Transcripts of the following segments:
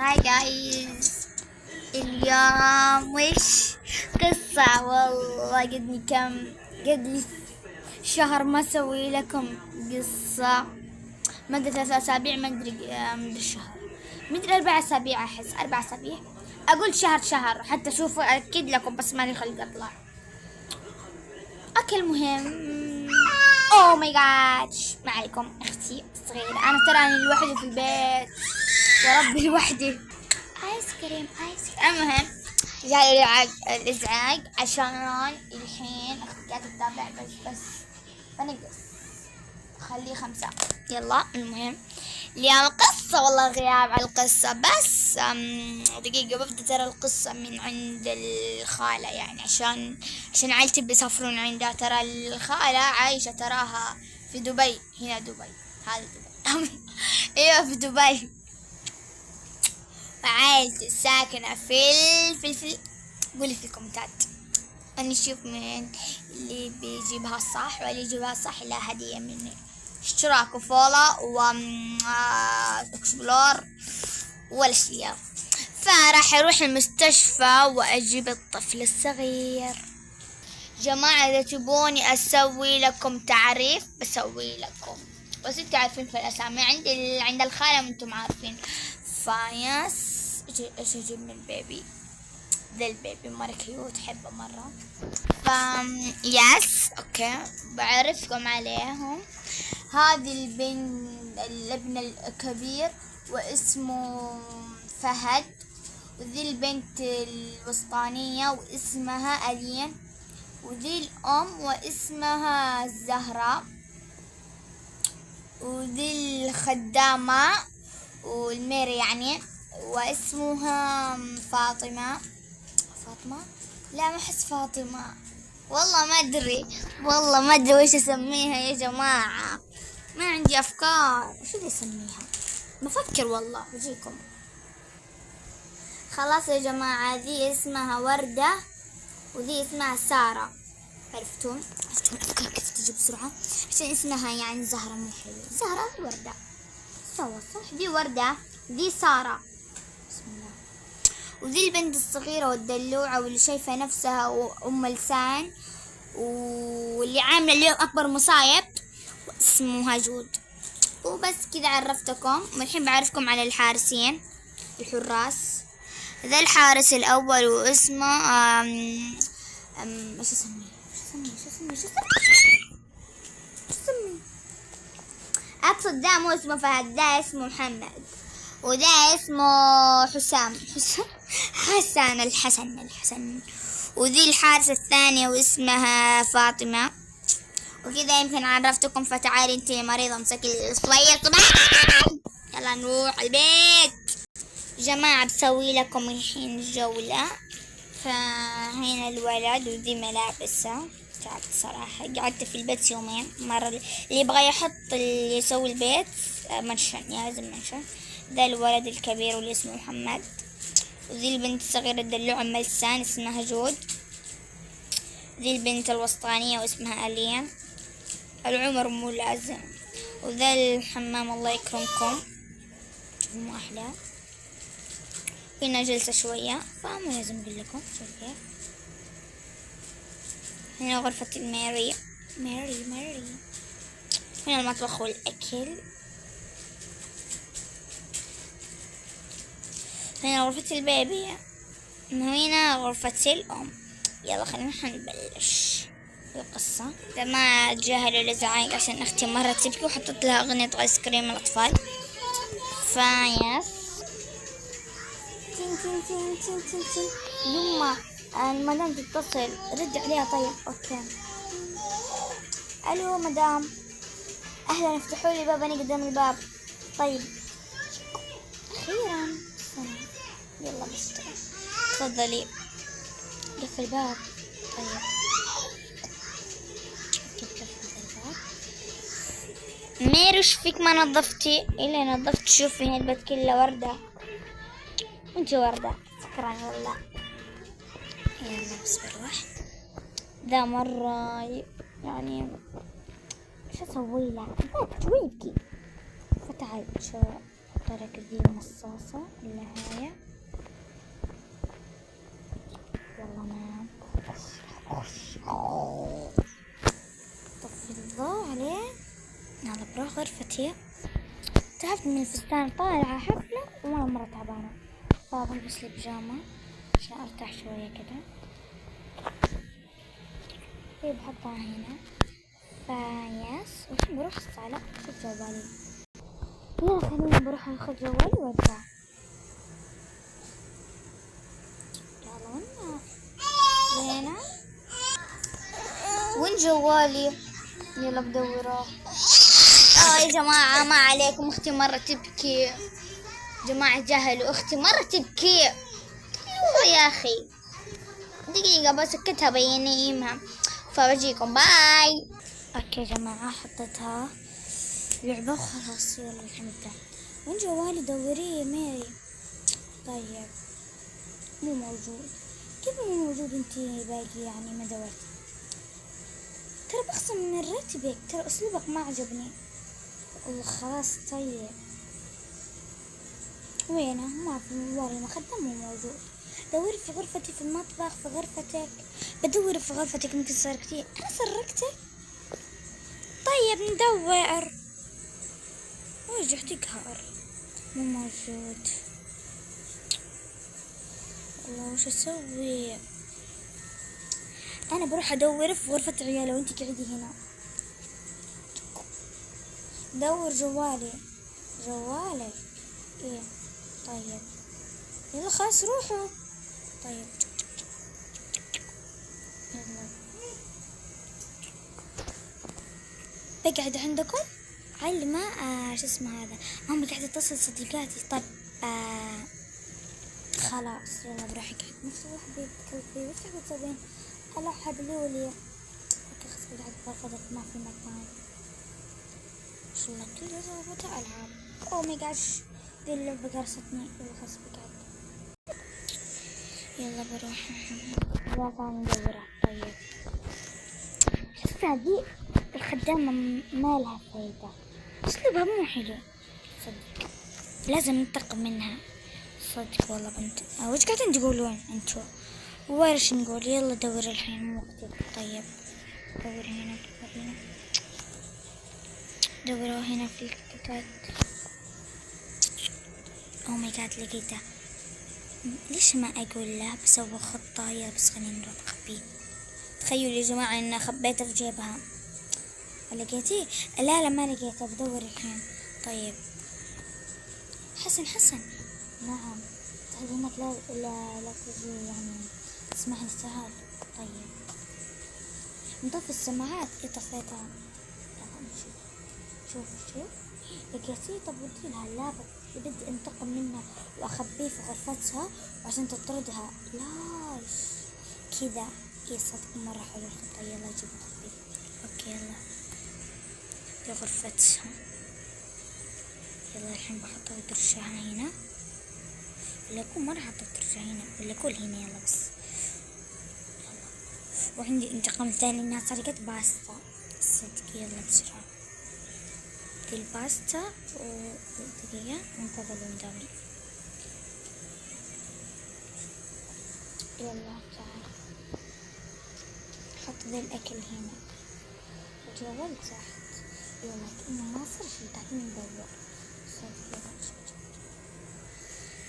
هاي جايز، اليوم وش قصة. والله قد لي شهر ما اسوي لكم قصة. مدة 3 أسابيع، ما ادري شهر، ما ادري 4 أسابيع، احس 4 أسابيع. اقول شهر حتى شوفوا اكد لكم، بس ماني خلق اطلع. اوكي المهم، اوه ماي جاد، ما عليكم اختي الصغيرة، انا تراني لوحدي في البيت وربي لوحدي. ايس كريم ايس كريم. المهم جاي الازعاج عشان الحين اختي قاعدة تتابع، بس بنقص خليه 5. يلا المهم اليوم القصة، والله غياب على القصة، بس دقيقة ببدأ ترى القصة من عند الخالة، يعني عشان عائلتي بيسافرون عندها. ترى الخالة عايشة تراها في دبي، هنا دبي، هذا دبي ايوه في دبي. فعائلتي ساكنة في قولي في الكومنتات نشوف من اللي بيجيبها الصح، واللي يجيبها الصح لها هدية مني، اشتراك وفولا اكسبلور والاشياء. فراح اروح المستشفى واجيب الطفل الصغير. جماعة اذا تبوني اسوي لكم تعريف بسوي لكم، بس انتوا عارفين في الاسامي عند الخالة، انتم عارفين. فايس ايش اجيب من البيبي ذا؟ البيبي مرة كيوت، حبه مرة. يس اوكي، بعرفكم عليهم. هذه الابن الكبير واسمه فهد، وذي البنت الوسطانية واسمها ألين، وذي الأم واسمها الزهراء، وذي الخدامة والميري يعني واسمها فاطمة. لا ما احس فاطمة، والله ما ادري وش اسميها يا جماعة، ما عندي افكار وش اللي اسميها، بفكر والله بجيكم. خلاص يا جماعة، ذي اسمها وردة وذي اسمها سارة. عرفتم الافكار كيف تجي بسرعة، عشان اسمها يعني زهرة مو حلو. زهرة وردة سوا صح، دي وردة دي سارة. بسم الله. وذي البنت الصغيرة والدلوعة واللي شايفة نفسها أم لسان، واللي عاملة اليوم أكبر مصايب اسمها جود. وبس كذا عرفتكم، والحين بعرفكم على الحارسين الحراس. ذا الحارس الأول واسمه ايش اسميه أقصد ده مو اسمه فهد، ده اسمه محمد، وده اسمه حسن الحسن. وذي الحارسة الثانية واسمها فاطمة. وكذا يمكن عرفتكم، فتعالي انتي مريضة مسكي الصغير طبعا. يلا نروح البيت. جماعة بسوي لكم الحين جولة. فهنا الولد وذي ملابسه. تعبت صراحة، قعدت في البيت يومين. مرة اللي يبغى اللي يسوي البيت منشن، لازم منشن. ذا الولد الكبير واللي اسمه محمد، وذي البنت الصغيرة الدلوعة ملسان اسمها جود، ذي البنت الوسطانية واسمها أليا. العمر مو لازم. وذا الحمام الله يكرمكم، شوفوا مو أحلى. هنا جلسة شوية، فمو لازم أقول لكم شوف كيف. هنا غرفة الميري. هنا المطبخ والأكل. هنا غرفة البيبي، هنا غرفة الأم. يلا خلينا نبلش القصة. ما تجاهلوا الإزعاج عشان أختي مرة تبكي وحطت لها أغنية آيس كريم الأطفال. فايس تين يما المدام تتصل، رد عليها. طيب أوكي. ألو مدام، أهلا، افتحوا لي باب، أنا قدام الباب. طيب أخيرا يلا بس تفضلي، قفل الباب. طيب ميري وش فيك ما نظفتي؟ إلا نظفت، شوفي هنا البيت كله وردة، وانتي وردة، شكرا والله. يلا بس بروح. ذا مرة يعني ايش اسوي له؟ يبكي. فتعال ترك ذي المصاصة اللي هاي طفي الضوء عليه. يلا بروح غرفتي. تعبت من الفستان، طالعة حفلة وأنا مرة تعبانة، فبلبس لي بيجامة عشان أرتاح شوية كده. بحطها هنا فياس، والحين بروح الصالة أخذ جوالي. يلا خليني بروح أخذ جوالي وأرجع. يلا وين وين جوالي؟ يلا بدوره. يا جماعة ما عليكم، أختي مرة تبكي. جماعة جهل، وأختي مرة تبكي. يا أخي دقيقة بس سكتها بينيمها، فبجيكم باي. اوكي يا جماعة حطيتها لعبة وخلاص. يلا الحين نبدأ. وين جوالي؟ دوريه يا ميري. طيب مو موجود. كيف مو موجود انتي باقي يعني ما دورت؟ ترى بخصم من راتبك، ترى اسلوبك ما عجبني والله. خلاص طيب وينه؟ ما في موبايل المخدة مو موجود. دوري في غرفتي، في المطبخ، في غرفتك. بدور في غرفتك ممكن سرقتيه. انا سرقتك؟ طيب ندور. رجعت قهر مو موجود. والله وش اسوي؟ انا بروح ادور في غرفة عيالي وانتي قاعدي هنا. دور جوالي. جوالك ايه؟ طيب يلا خلاص روحوا. طيب يلا بقعد عندكم على ما شو اسمه هذا. ماما قاعدة اتصل صديقاتي. طب خلاص يلا بروح اقعد. مفتوح بيت كلبي. وش قاعدة تسوين؟ العب لولي. اوكي خلاص قاعد برفضك، ما في مكان. وش الله كل غرفة العاب. او ماي جاش ذي اللعبة قرصتني. يلا خلاص بقعد. يلا بروح. لا ثاني ندورها. طيب حسها ذي الخدامة ما لها فايدة، اسلوبها مو حلو صدق، لازم ننتقم منها صدق والله. بنت وش قاعدين تقولون انتو؟ ويش نقول؟ يلا دور الحين مو وقتك. طيب دور هنا، دور هنا، دوروا هنا في الكتاب. او ماي جاد لقيته. ليش ما اقول له بسوي خطة؟ يلا بس خلينا نروح نخبيه. تخيلوا يا جماعة اني خبيته في جيبها. لقيتيه؟ لا ما لقيته، بدور الحين. طيب حسن. نعم تعالي هناك. لا تجي يعني تسمح لي تعال. طيب نطفي السماعات. طفيتها. شوف لقيتيه. طب ودي لها اللعبة. بدي انتقم منها واخبيه في غرفتها وعشان تطردها. لاش كذا. ايه صدق مرة حلو الخطة. يلا جيب اخبيه. اوكي يلا في غرفتها. يلا الحين بحط درجها هنا. ولا أكون مرة حطيت درجة هنا ولا كل هنا. يلا بس يلا. وعندي انتقام ثاني انها سرقت باستا صدق. يلا بسرعة دي الباستا. ودقيقة ننتظر الاندومي. يلا تعال حط ذا الأكل هنا. الجوال تحت. يلا كأنه ما صار شي. قاعدين ندور صدق.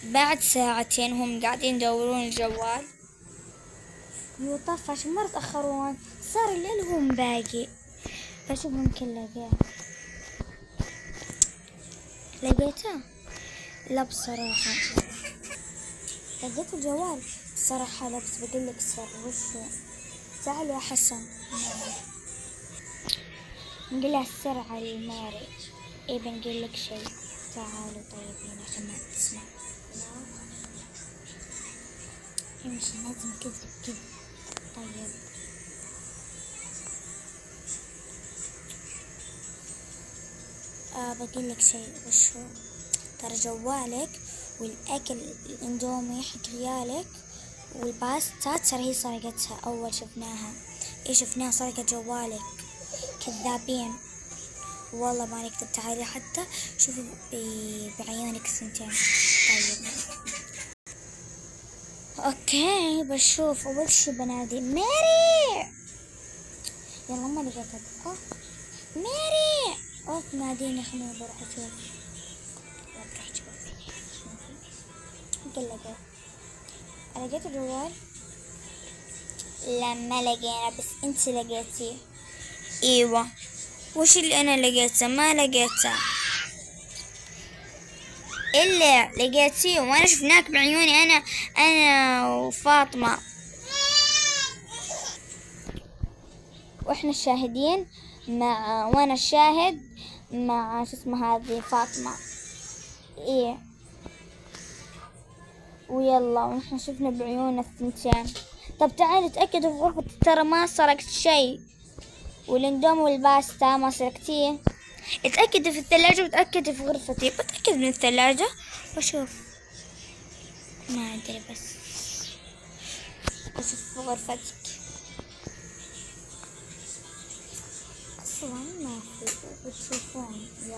بعد ساعتين هم قاعدين يدورون الجوال وطفى عشان مرة تأخرون. صار الليل وهم باقي. فشوف ممكن لقيته؟ لا بصراحة لقيت الجوال بصراحة. لا بس بقولك سر. وشو؟ تعال يا حسن نقول السر على الماري. ايه بنقول لك شيء. تعالوا طيب هنا عشان ما تسمع. يمشي لازم كذب. طيب بقول لك شيء. وشو؟ ترى جوالك والاكل الاندومي حق عيالك والباستا ترى هي سرقتها. اول شفناها. ايه شفناها سرقت جوالك. كذابين والله ما نكذب. تعالي حتى شوفي بعيونك 2. طيب اوكي بشوف. اول شي بنادي ماري. يلا ما لقيتها. اوه ماري. اوه تناديني، خليني بروح اشوف. بروح اشوف. يمكن لقيت الجوال. لا ما لقينا، بس انت لقيتيه. ايوه. وش اللي انا لقيته؟ ما لقيته الا لقيتيه وانا شفناك بعيوني، انا وفاطمة، واحنا الشاهدين وانا الشاهد مع شو اسمها هذه فاطمة. ايه ويلا ونحن شفنا بعيوننا الثنتين. طب تعالي اتأكدوا في غرفة، ترى ما سرقت شيء، والاندومي والباستا ما سرقتيه. اتأكدي في الثلاجة وتأكدي في غرفتي. بتأكد من الثلاجة واشوف. ما ادري بس اشوف في غرفتك. اصلا ما في، بتشوفون. يلا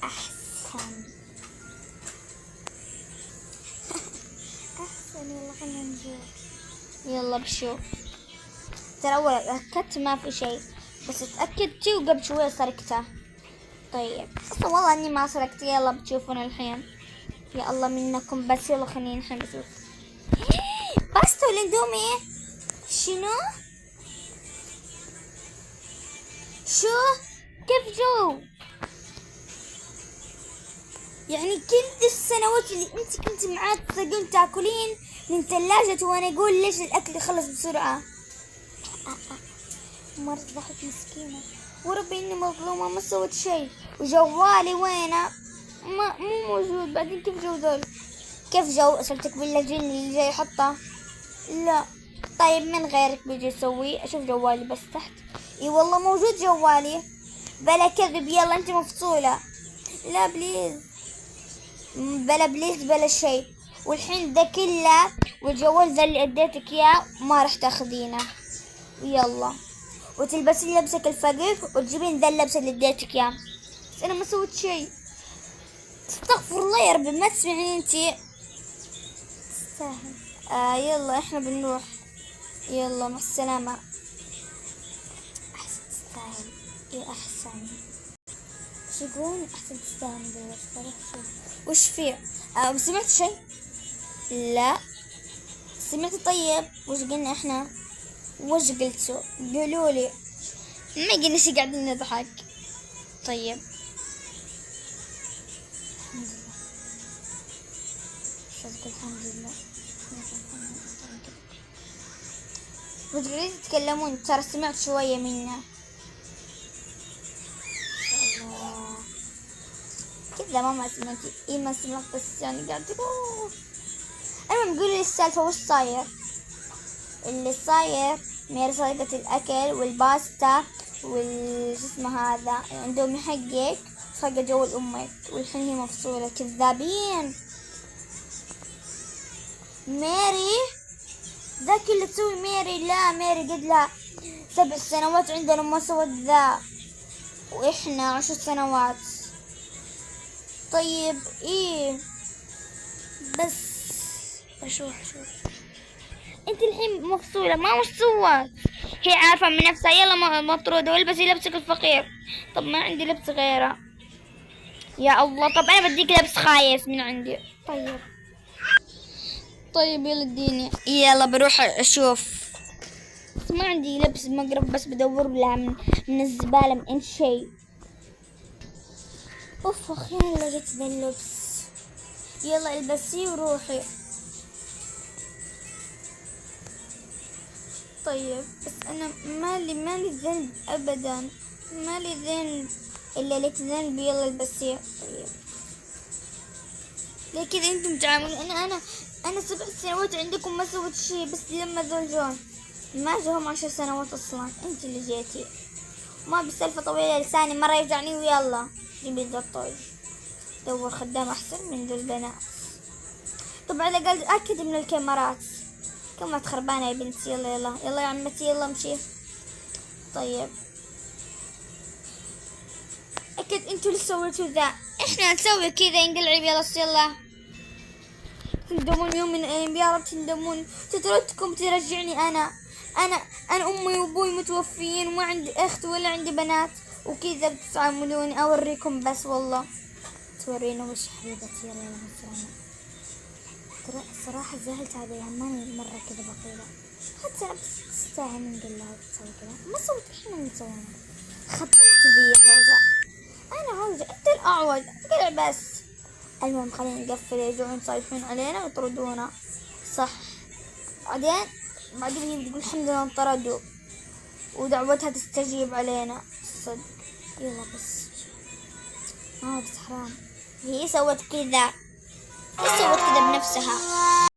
احسن. احسن. يلا خلينا نشوف. يلا بشوف. ترى اول اتأكدت ما في شيء، بس اتأكدتي وقبل شوية سرقته. طيب اصلا والله اني ما سرقت. يلا بتشوفون الحين. يا الله منكم، بس يلا خلينا الحين نشوف. باستا والاندومي. شنو؟ شو؟ كيف جو؟ يعني كل السنوات اللي انت كنت معاه تقول تاكلين من ثلاجة، وانا اقول ليش الاكل يخلص بسرعة. مرة ضحك مسكينة. وربي اني مظلومة، ما سويت شيء. وجوالي وينه؟ مو موجود. بعدين كيف جو ذول؟ كيف جو؟ اسألتك بالله جن اللي جاي يحطه؟ لا. طيب من غيرك بيجي يسوي. اشوف جوالي بس تحت. اي والله موجود جوالي. بلا كذب. يلا انت مفصولة. لا بليز. بلا بليز بلا شيء. والحين ذا كله والجوال ذا اللي اديتك اياه ما راح تاخذينه. يلا وتلبسين لبسك الفقير وتجيبين ذا اللبس اللي اديتك اياه. بس انا ما سويت شيء. استغفر الله يا ربي، ما تسمعين انتي. تستاهل. يلا احنا بنروح. يلا مع السلامة. احسن تستاهل. ايه احسن. شو يقول؟ احسن تستاهل. دلوقتي شوف وش فيه. سمعت شيء؟ لا سمعت. طيب وش قلنا احنا؟ وش قلتوا؟ قولولي. ما قلنا شي، قاعدين نضحك. طيب الحمد لله. صدق الحمد لله. وتقولين تتكلمون، ترى سمعت شوية منا. الله كذا ما سمعتي. ايه ما سمعت، بس يعني قاعد المهم قولي السالفة وش صاير. اللي صاير ميري سرقت الاكل والباستا شو اسمه هذا الاندومي حقك، سرقت جوال امك، والحين هي مفصولة. كذابين. ميري ذاك اللي تسوي ميري. لا ميري قد لها 7 سنوات عندنا ما سوت ذا، واحنا 10 سنوات. طيب ايه بس اشوف انت الحين مفصولة ما وش سوت. هي عارفة من نفسها. يلا مطرودة والبسي لبسك الفقير. طب ما عندي لبس غيره. يا الله. طب انا بديك لبس خايس من عندي. طيب يلا اديني. يلا بروح اشوف. بس ما عندي لبس مقرب، بس بدور لها من الزبالة من شيء. اوف اخيرا لقيت ذا اللبس. يلا البسيه وروحي. طيب بس انا مالي ذنب ابدا. مالي ذنب الا لك ذنب. يلا البسيه. طيب ليه كذا انتم تعاملون؟ انا 7 سنوات عندكم ما سويت شيء، بس لما ذول جون ما جاهم 10 سنوات اصلا. انت اللي جيتي. ما بسالفة طويلة لساني مرة يوجعني. ويلا جيبي ذا الطوي. دور خدام احسن من ذو البنات. طب على الاقل اكد من الكاميرات. كاميرات خربانة يا بنتي. يلا يا عمتي يلا امشي. طيب اكد انتوا اللي سويتوا ذا. احنا نسوي كذا نقلعب يلا. تندمون يوم من الايام يا رب تندمون، تترككم ترجعني انا امي وابوي متوفيين وما عندي اخت ولا عندي بنات وكذا بتعاملوني. اوريكم بس والله تورينا وش حبيبتي. يلا مع السلامة. ترى الصراحة زعلت عليها ماني مرة كذا بقولها، حتى أنا بس تستاهل من قلها تسوي كذا. ما سويت احنا اللي سوينا، خطأت كذي حاجة. انا عاوزة انت الاعوج قلع بس. المهم خلينا نقفل، يرجعون يصيحون علينا ويطردونا صح. بعدين هي تقول الحمد لله انطردوا ودعوتها تستجيب علينا صدق. يلا بس بس حرام، هي سوت كذا بنفسها.